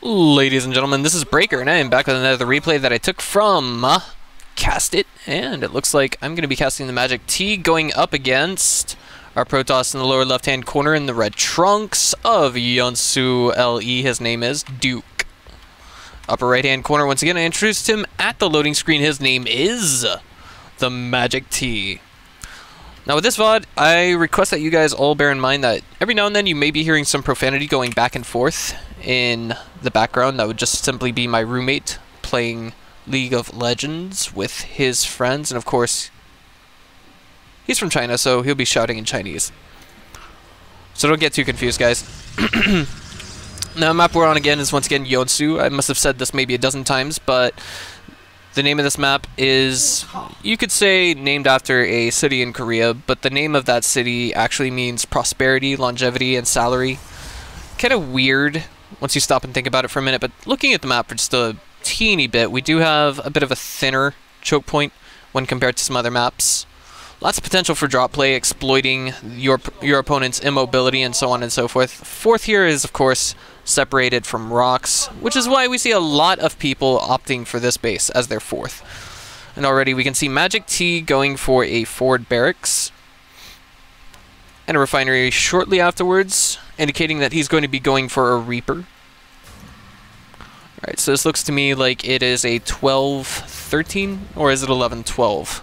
Ladies and gentlemen, this is Breaker, and I am back with another replay that I took from Cast It, and it looks like I'm going to be casting the TheMagicT going up against our Protoss in the lower left-hand corner in the red trunks of Yeonsu LE. His name is Duke. Upper right-hand corner, once again, I introduced him at the loading screen. His name is TheMagicT. Now with this VOD, I request that you guys all bear in mind that every now and then you may be hearing some profanity going back and forth in the background. That would just simply be my roommate playing League of Legends with his friends, and of course, he's from China, so he'll be shouting in Chinese. So don't get too confused, guys. Now, the map we're on again is once again Yeonsu. I must have said this maybe a dozen times, but the name of this map is, you could say, named after a city in Korea, but the name of that city actually means prosperity, longevity, and salary. Kind of weird once you stop and think about it for a minute, but looking at the map for just a teeny bit, we do have a bit of a thinner choke point when compared to some other maps. Lots of potential for drop play, exploiting your opponent's immobility, and so on and so forth. Fourth here is, of course, separated from rocks, which is why we see a lot of people opting for this base as their fourth. And already we can see TheMagicT going for a forward barracks and a refinery shortly afterwards, indicating that he's going to be going for a Reaper. Alright, so this looks to me like it is a 12-13, or is it 11-12?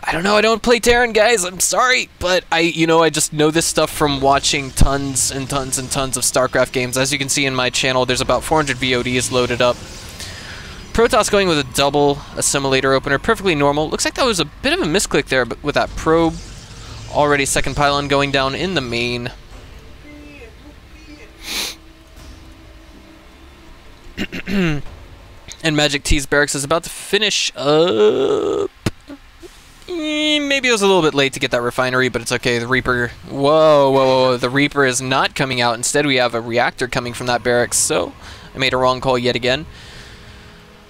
I don't know, I don't play Terran, guys, I'm sorry, but I just know this stuff from watching tons and tons and tons of StarCraft games. As you can see in my channel, there's about 400 VODs loaded up. Protoss going with a double assimilator opener, perfectly normal. Looks like that was a bit of a misclick there, but with that probe. Already second pylon going down in the main. And TheMagicT's barracks is about to finish up. Maybe it was a little bit late to get that refinery, but it's okay. The Reaper... Whoa. The Reaper is not coming out. Instead, we have a reactor coming from that barracks, so I made a wrong call yet again.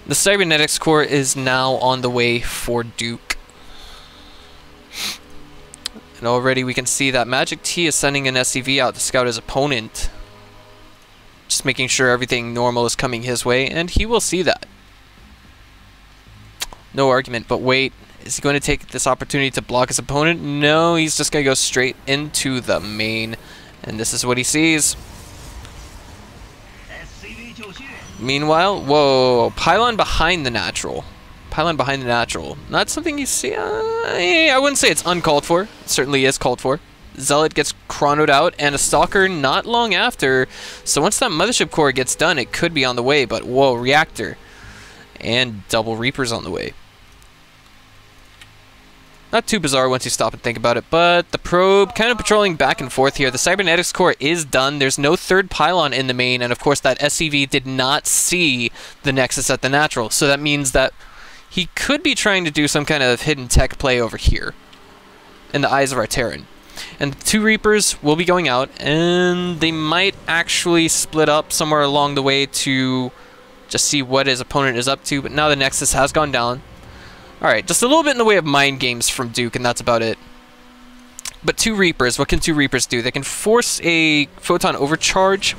The cybernetics core is now on the way for Duke. And already we can see that TheMagicT is sending an SCV out to scout his opponent. Just making sure everything normal is coming his way, and he will see that. No argument, but wait. Is he going to take this opportunity to block his opponent? No, he's just going to go straight into the main. And this is what he sees. Meanwhile, whoa, pylon behind the natural. Pylon behind the natural. Not something you see. I wouldn't say it's uncalled for. It certainly is called for. Zealot gets chronoed out, and a Stalker not long after. So once that Mothership core gets done, it could be on the way. But whoa, Reactor. And double Reapers on the way. Not too bizarre once you stop and think about it, but the probe kind of patrolling back and forth here. The cybernetics core is done. There's no third pylon in the main, and of course that SCV did not see the Nexus at the natural, so that means that he could be trying to do some kind of hidden tech play over here in the eyes of our Terran. And the two Reapers will be going out, and they might actually split up somewhere along the way to just see what his opponent is up to, but now the Nexus has gone down. Alright, just a little bit in the way of mind games from Duke, and that's about it. But two Reapers, what can two Reapers do? They can force a photon overcharge,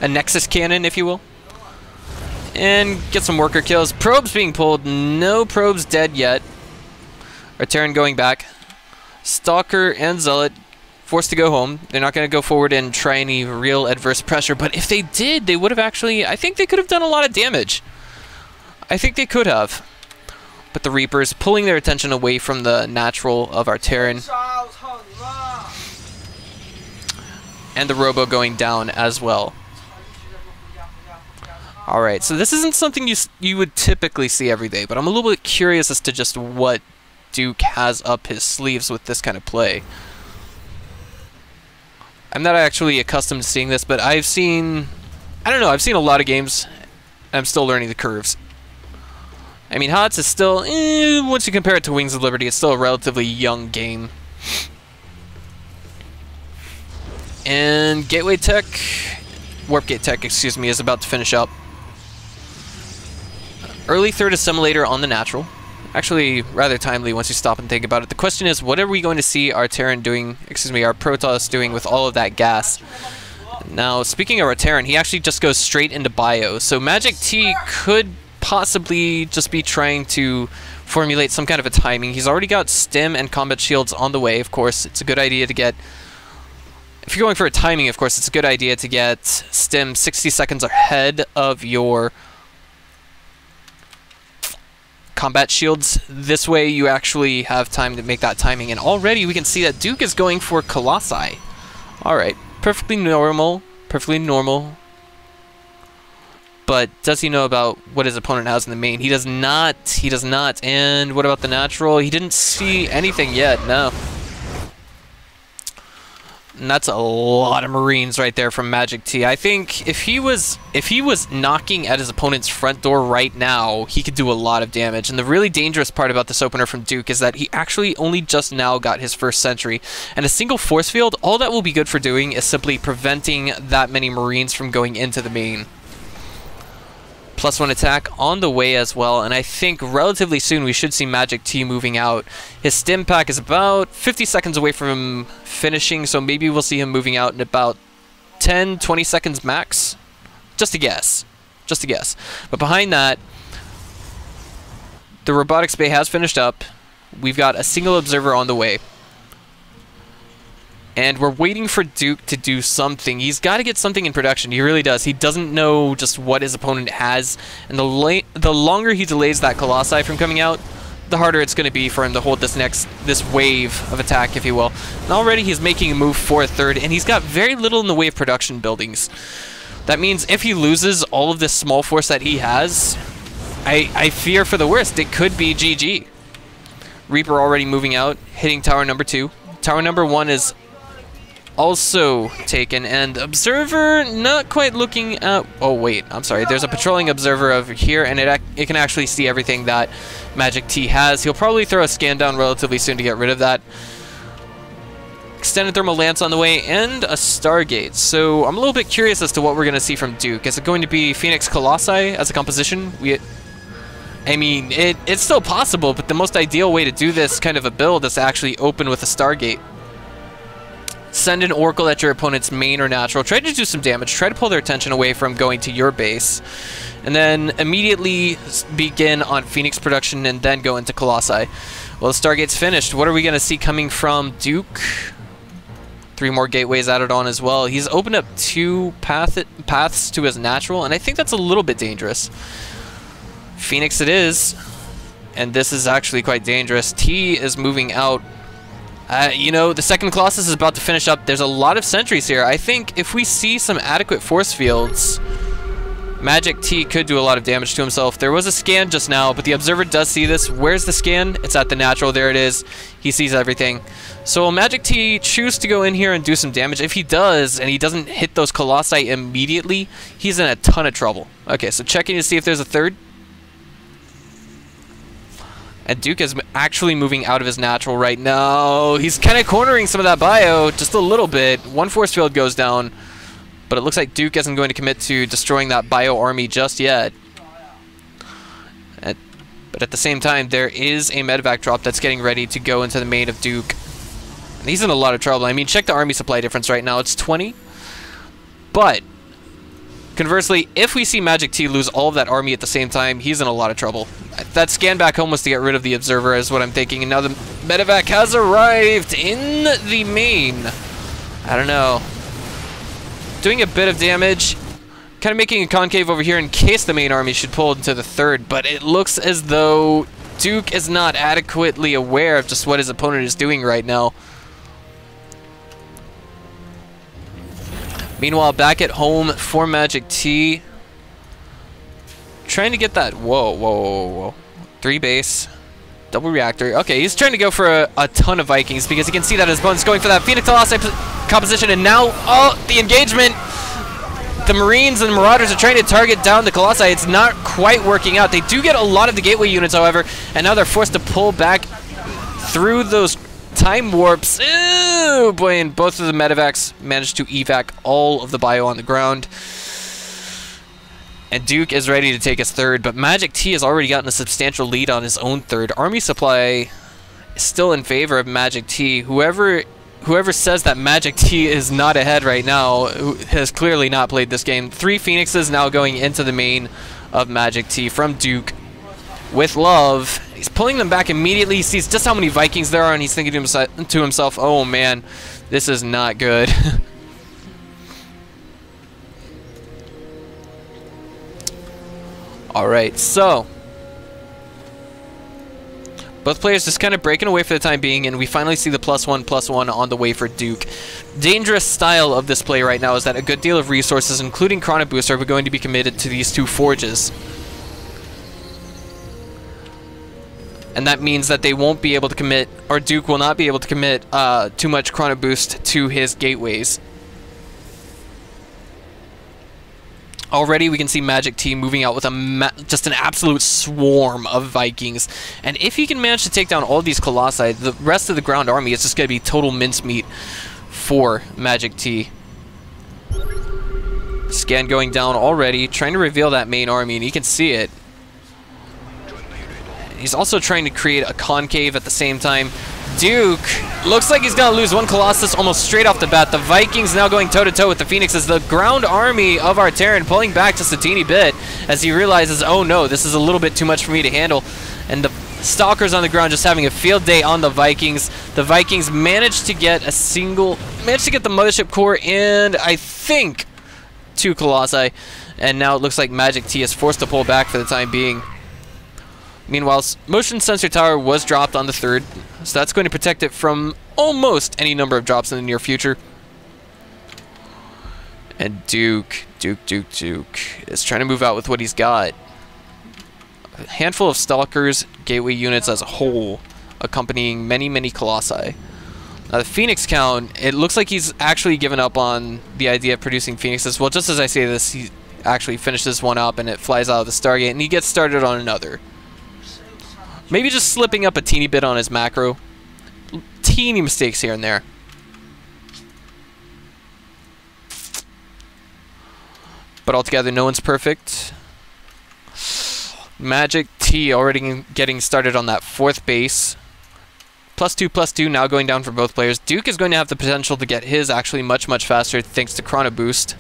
a Nexus cannon, if you will, and get some worker kills. Probes being pulled, no probes dead yet. Our Terran going back. Stalker and Zealot forced to go home. They're not going to go forward and try any real adverse pressure, but if they did, they would have actually, I think they could have done a lot of damage. I think they could have. But the Reapers pulling their attention away from the natural of our Terran. And the Robo going down as well. Alright, so this isn't something you would typically see every day, but I'm a little bit curious as to just what Duke has up his sleeves with this kind of play. I'm not actually accustomed to seeing this, but I've seen a lot of games, and I'm still learning the curves. I mean, HOTS is still, once you compare it to Wings of Liberty, it's still a relatively young game. And Gateway Tech, Warp Gate Tech, excuse me, is about to finish up. Early third assimilator on the natural. Actually, rather timely once you stop and think about it. The question is, what are we going to see our Terran doing, our Protoss doing with all of that gas? Now, speaking of our Terran, he actually just goes straight into bio. So MagicT could possibly just be trying to formulate some kind of a timing. He's already got stim and combat shields on the way, of course. It's a good idea to get... If you're going for a timing, of course, it's a good idea to get stim 60 seconds ahead of your combat shields. This way you actually have time to make that timing. And already we can see that Duke is going for Colossi. Alright, perfectly normal. Perfectly normal. But does he know about what his opponent has in the main? He does not. He does not. And what about the natural? He didn't see anything yet. No. And that's a lot of Marines right there from MagicT. I think if he was knocking at his opponent's front door right now, he could do a lot of damage. And the really dangerous part about this opener from Duke is that he actually only just now got his first sentry. And a single force field, all that will be good for doing is simply preventing that many Marines from going into the main. +1 attack on the way as well, and I think relatively soon we should see MagicT moving out. His stim pack is about 50 seconds away from finishing, so maybe we'll see him moving out in about 10-20 seconds max. Just a guess. Just a guess. But behind that, the robotics bay has finished up. We've got a single observer on the way. And we're waiting for Duke to do something. He's got to get something in production. He really does. He doesn't know just what his opponent has. And the longer he delays that Colossi from coming out, the harder it's going to be for him to hold this wave of attack, if you will. And already he's making a move for a third, and he's got very little in the way of production buildings. That means if he loses all of this small force that he has, I fear for the worst. It could be GG. Reaper already moving out, hitting tower number 2. Tower number 1 is also taken, and observer not quite looking at... Oh wait, I'm sorry. There's a patrolling observer over here, and it can actually see everything that MagicT has. He'll probably throw a scan down relatively soon to get rid of that. Extended thermal lance on the way, and a Stargate. So I'm a little bit curious as to what we're going to see from Duke. Is it going to be Phoenix Colossi as a composition? I mean, it's still possible, but the most ideal way to do this kind of a build is to actually open with a Stargate. Send an Oracle at your opponent's main or natural. Try to do some damage. Try to pull their attention away from going to your base. And then immediately begin on Phoenix production and then go into Colossi. Well, the Stargate's finished. What are we going to see coming from Duke? 3 more gateways added on as well. He's opened up 2 paths to his natural, and I think that's a little bit dangerous. Phoenix it is. And this is actually quite dangerous. T is moving out. You know, the second Colossus is about to finish up. There's a lot of sentries here. I think if we see some adequate force fields, MagicT could do a lot of damage to himself. There was a scan just now, but the observer does see this. Where's the scan? It's at the natural. There it is. He sees everything. So will MagicT choose to go in here and do some damage? If he does, and he doesn't hit those Colossi immediately, he's in a ton of trouble. Okay, so checking to see if there's a third. And Duke is actually moving out of his natural right now. He's kind of cornering some of that bio just a little bit. 1 force field goes down, but it looks like Duke isn't going to commit to destroying that bio army just yet. But at the same time, there is a medevac drop that's getting ready to go into the main of Duke. And he's in a lot of trouble. I mean, check the army supply difference right now. It's 20. But conversely, if we see MagicT lose all of that army at the same time, he's in a lot of trouble. That scan back home was to get rid of the observer, is what I'm thinking. And now the medevac has arrived in the main. I don't know. Doing a bit of damage. Kind of making a concave over here in case the main army should pull into the third. But it looks as though Duke is not adequately aware of just what his opponent is doing right now. Meanwhile, back at home for MagicT, trying to get that... Whoa. 3 base. Double reactor. Okay, he's trying to go for a ton of Vikings because he can see that his opponent's going for that Phoenix Colossi composition, and now, oh, the engagement! The Marines and Marauders are trying to target down the Colossi. It's not quite working out. They do get a lot of the gateway units, however, and now they're forced to pull back through those time warps. Ooh, boy, and both of the medevacs managed to evac all of the bio on the ground. And Duke is ready to take his third, but MagicT has already gotten a substantial lead on his own third. Army supply is still in favor of MagicT. Whoever whoever says that TheMagicT is not ahead right now has clearly not played this game. 3 Phoenixes now going into the main of TheMagicT from Duke with Love. He's pulling them back immediately. He sees just how many Vikings there are, and he's thinking to himself, oh man, this is not good. Alright, so both players just kind of breaking away for the time being, and we finally see the +1/+1 on the way for Duke. Dangerous style of this play right now is that a good deal of resources, including Chrono Boost, are going to be committed to these 2 forges. And that means that they won't be able to commit, or Duke will not be able to commit too much Chrono Boost to his gateways. Already we can see TheMagicT moving out with just an absolute swarm of Vikings. And if he can manage to take down all these Colossi, the rest of the ground army is just going to be total mincemeat for TheMagicT. Scan going down already, trying to reveal that main army, and you can see it. He's also trying to create a concave at the same time. Duke looks like he's going to lose 1 Colossus almost straight off the bat. The Vikings now going toe-to-toe with the Phoenixes. The ground army of our Terran pulling back just a teeny bit as he realizes, oh no, this is a little bit too much for me to handle. And the Stalkers on the ground just having a field day on the Vikings. The Vikings managed to get the Mothership Core and I think 2 Colossi. And now it looks like TheMagicT is forced to pull back for the time being. Meanwhile, Motion Sensor Tower was dropped on the 3rd, so that's going to protect it from almost any number of drops in the near future. And Duke is trying to move out with what he's got. A handful of Stalkers, Gateway units as a whole, accompanying many Colossi. Now the Phoenix count, it looks like he's actually given up on the idea of producing Phoenixes. Well, just as I say this, he actually finishes one up and it flies out of the Stargate, and he gets started on another. Maybe just slipping up a teeny bit on his macro. Teeny mistakes here and there. But altogether, no one's perfect. TheMagicT already getting started on that 4th base. +2/+2 now going down for both players. Duke is going to have the potential to get his actually much faster thanks to Chrono Boost.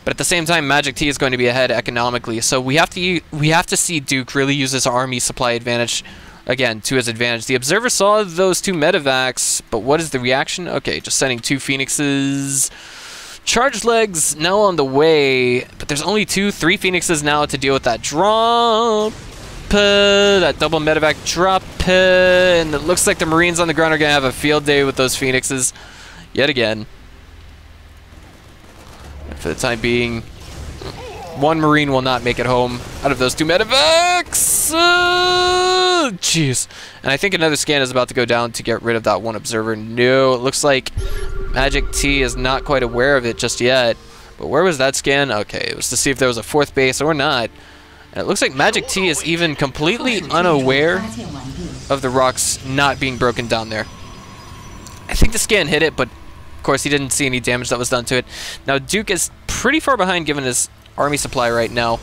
But at the same time, TheMagicT is going to be ahead economically, so we have to see Duke really use his army supply advantage again to his advantage. The Observer saw those 2 medevacs, but what is the reaction? Okay, just sending 2 Phoenixes. Charged legs now on the way, but there's only 3 Phoenixes now to deal with that drop. That double medevac drop, and it looks like the Marines on the ground are going to have a field day with those Phoenixes yet again. For the time being, 1 Marine will not make it home out of those 2 medevacs. Jeez. And I think another scan is about to go down to get rid of that 1 Observer. No, it looks like TheMagicT is not quite aware of it just yet. But where was that scan? Okay, it was to see if there was a 4th base or not. And it looks like TheMagicT is even completely unaware of the rocks not being broken down there. I think the scan hit it, but of course he didn't see any damage that was done to it. Now Duke is pretty far behind given his army supply right now.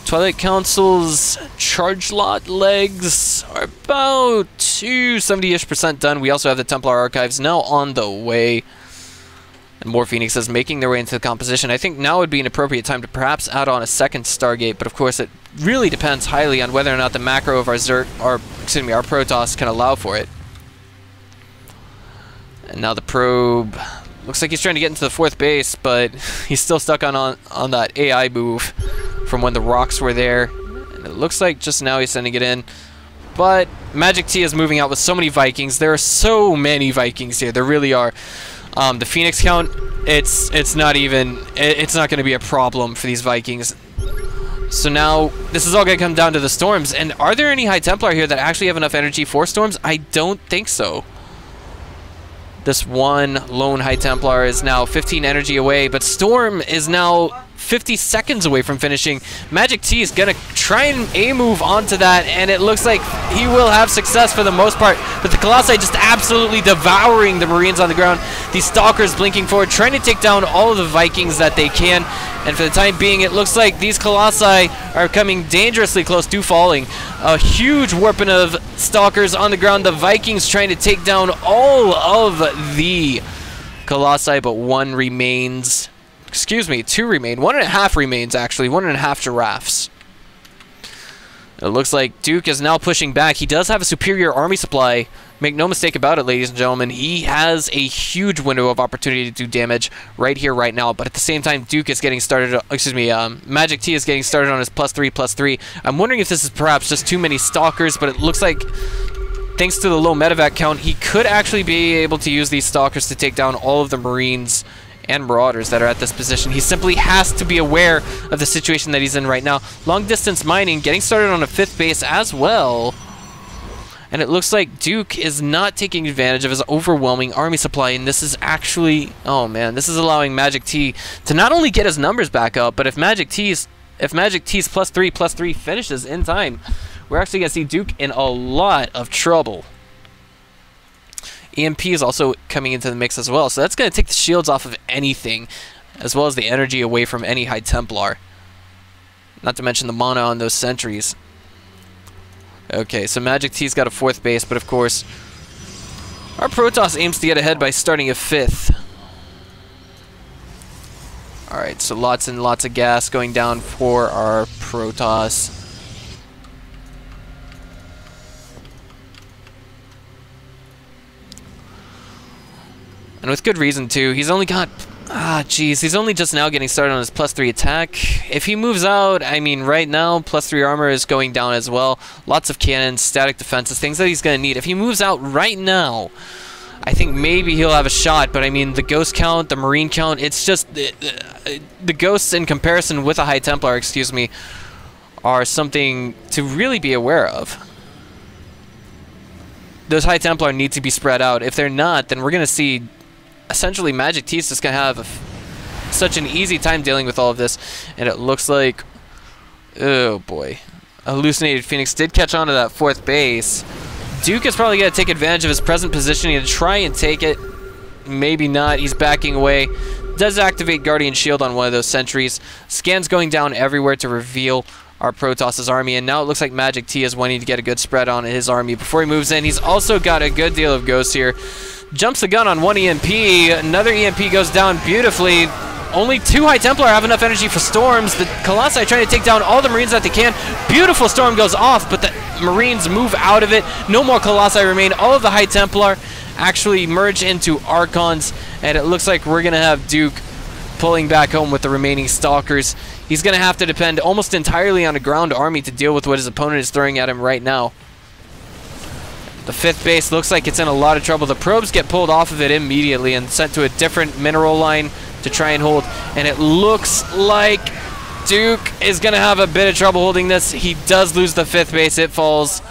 Twilight Council's charge lot legs are about 70-ish% done. We also have the Templar Archives now on the way. And more Phoenixes making their way into the composition. I think now would be an appropriate time to perhaps add on a 2nd Stargate, but of course it really depends highly on whether or not the macro of our Protoss can allow for it. And now the probe looks like he's trying to get into the 4th base, but he's still stuck on that AI move from when the rocks were there. And it looks like just now he's sending it in. But TheMagicT is moving out with so many Vikings. There are so many Vikings here. There really are. The Phoenix count, it's not going to be a problem for these Vikings. So now this is all going to come down to the storms. And are there any High Templar here that actually have enough energy for storms? I don't think so. This 1 lone High Templar is now 15 energy away, but Storm is now 50 seconds away from finishing. TheMagicT is going to try and A-move onto that, and it looks like he will have success for the most part, but the Colossi just absolutely devouring the Marines on the ground. These Stalkers blinking forward, trying to take down all of the Vikings that they can. And for the time being, it looks like these Colossi are coming dangerously close to falling. A huge warping of Stalkers on the ground. The Vikings trying to take down all of the Colossi, but one remains. Excuse me, two remain. 1.5 remains, actually. 1.5 giraffes. It looks like Duke is now pushing back. He does have a superior army supply. Make no mistake about it, ladies and gentlemen. He has a huge window of opportunity to do damage right here, right now. But at the same time, Duke is getting started. Excuse me, MagicT is getting started on his +3/+3. I'm wondering if this is perhaps just too many Stalkers, but it looks like, thanks to the low medevac count, he could actually be able to use these Stalkers to take down all of the Marines and Marauders that are at this position. He simply has to be aware of the situation that he's in right now. Long distance mining, getting started on a 5th base as well. And it looks like Duke is not taking advantage of his overwhelming army supply, and this is actually, oh man, this is allowing MagicT to not only get his numbers back up, but if MagicT's +3/+3 finishes in time, we're actually going to see Duke in a lot of trouble. EMP is also coming into the mix as well, so that's going to take the shields off of anything, as well as the energy away from any High Templar. Not to mention the mana on those sentries. Okay, so MagicT's got a 4th base, but of course, our Protoss aims to get ahead by starting a 5th. Alright, so lots and lots of gas going down for our Protoss. And with good reason, too. He's only got... he's only just now getting started on his +3 attack. If he moves out, I mean, right now, +3 armor is going down as well. Lots of cannons, static defenses, things that he's going to need. If he moves out right now, I think maybe he'll have a shot. But, I mean, the Ghost count, the Marine count, it's just... the Ghosts, in comparison with a High Templar, excuse me, are something to really be aware of. Those High Templar need to be spread out. If they're not, then we're going to see... essentially, MagicT is just going to have such an easy time dealing with all of this. And it looks like... oh, boy. Hallucinated Phoenix did catch on to that 4th base. Duke is probably going to take advantage of his present positioning and try and take it. Maybe not. He's backing away. Does activate Guardian Shield on one of those sentries. Scans going down everywhere to reveal our Protoss's army. And now it looks like MagicT is wanting to get a good spread on his army before he moves in. He's also got a good deal of ghosts here. Jumps the gun on one EMP. Another EMP goes down beautifully. Only 2 High Templar have enough energy for storms. The Colossi trying to take down all the Marines that they can. Beautiful storm goes off, but the Marines move out of it. No more Colossi remain. All of the High Templar actually merge into Archons, and it looks like we're going to have Duke pulling back home with the remaining Stalkers. He's going to have to depend almost entirely on a ground army to deal with what his opponent is throwing at him right now. The 5th base looks like it's in a lot of trouble. The probes get pulled off of it immediately and sent to a different mineral line to try and hold. And it looks like Duke is going to have a bit of trouble holding this. He does lose the 5th base. It falls.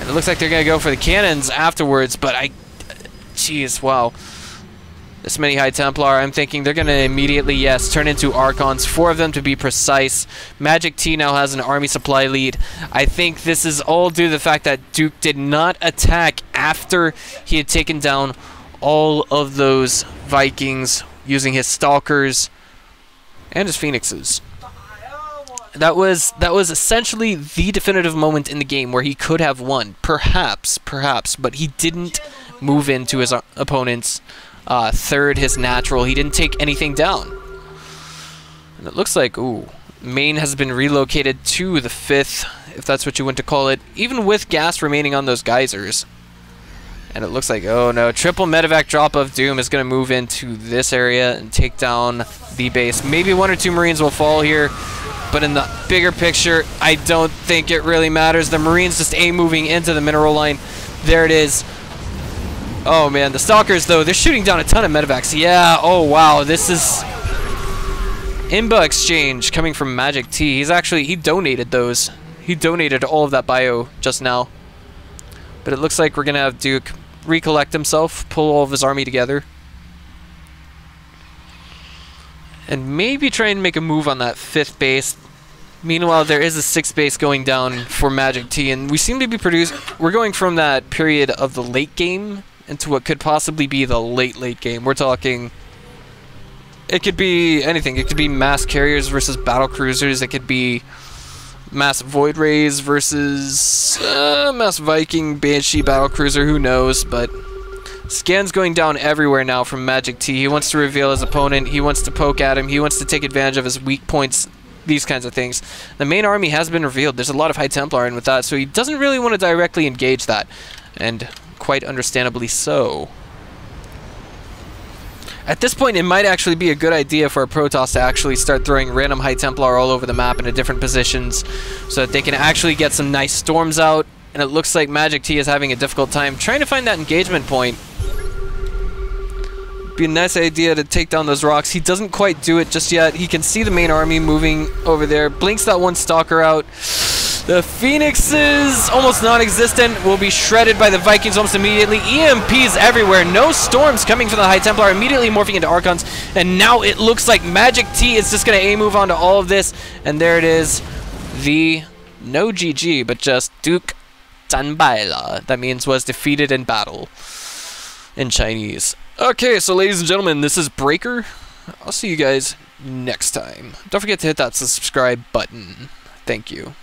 And it looks like they're going to go for the cannons afterwards. But jeez, wow. This many High Templar, I'm thinking they're going to immediately, yes, turn into Archons. 4 of them to be precise. MagicT now has an army supply lead. I think this is all due to the fact that Duke did not attack after he had taken down all of those Vikings using his Stalkers and his Phoenixes. That was essentially the definitive moment in the game where he could have won. Perhaps, but he didn't move into his opponent's 3rd, his natural. He didn't take anything down. And it looks like, ooh, main has been relocated to the 5th, if that's what you want to call it, even with gas remaining on those geysers. And it looks like, oh no, triple medevac drop of Doom is going to move into this area and take down the base. Maybe 1 or 2 Marines will fall here, but in the bigger picture, I don't think it really matters. The Marines just moving into the mineral line. There it is. Oh man, the Stalkers though, they're shooting down a ton of medevacs. Yeah, oh wow, this is Imba exchange coming from MagicT. He donated those. He donated all of that bio just now. But it looks like we're gonna have Duke recollect himself, pull all of his army together, and maybe try and make a move on that 5th base. Meanwhile, there is a 6th base going down for MagicT, and we seem to be we're going from that period of the late game into what could possibly be the late game. We're talking It could be anything. It could be mass carriers versus battle cruisers. It could be mass void rays versus mass Viking Banshee battle cruiser. Who knows? But Scan's going down everywhere now from MagicT. He wants to reveal his opponent. He wants to poke at him. He wants to take advantage of his weak points. These kinds of things. The main army has been revealed. There's a lot of High Templar in with that, so he doesn't really want to directly engage that. And quite understandably so. At this point, it might actually be a good idea for a Protoss to actually start throwing random High Templar all over the map into different positions so that they can actually get some nice storms out. And it looks like MagicT is having a difficult time trying to find that engagement point. Be a nice idea to take down those rocks. He doesn't quite do it just yet. He can see the main army moving over there. Blinks that one Stalker out. The Phoenixes, almost non-existent, will be shredded by the Vikings almost immediately. EMPs everywhere. No storms coming from the High Templar, immediately morphing into Archons. And now it looks like MagicT is just going to A-move onto all of this. And there it is. The no GG, but just Duke Danbaila. That means was defeated in battle in Chinese. Okay, so ladies and gentlemen, this is Breaker. I'll see you guys next time. Don't forget to hit that subscribe button. Thank you.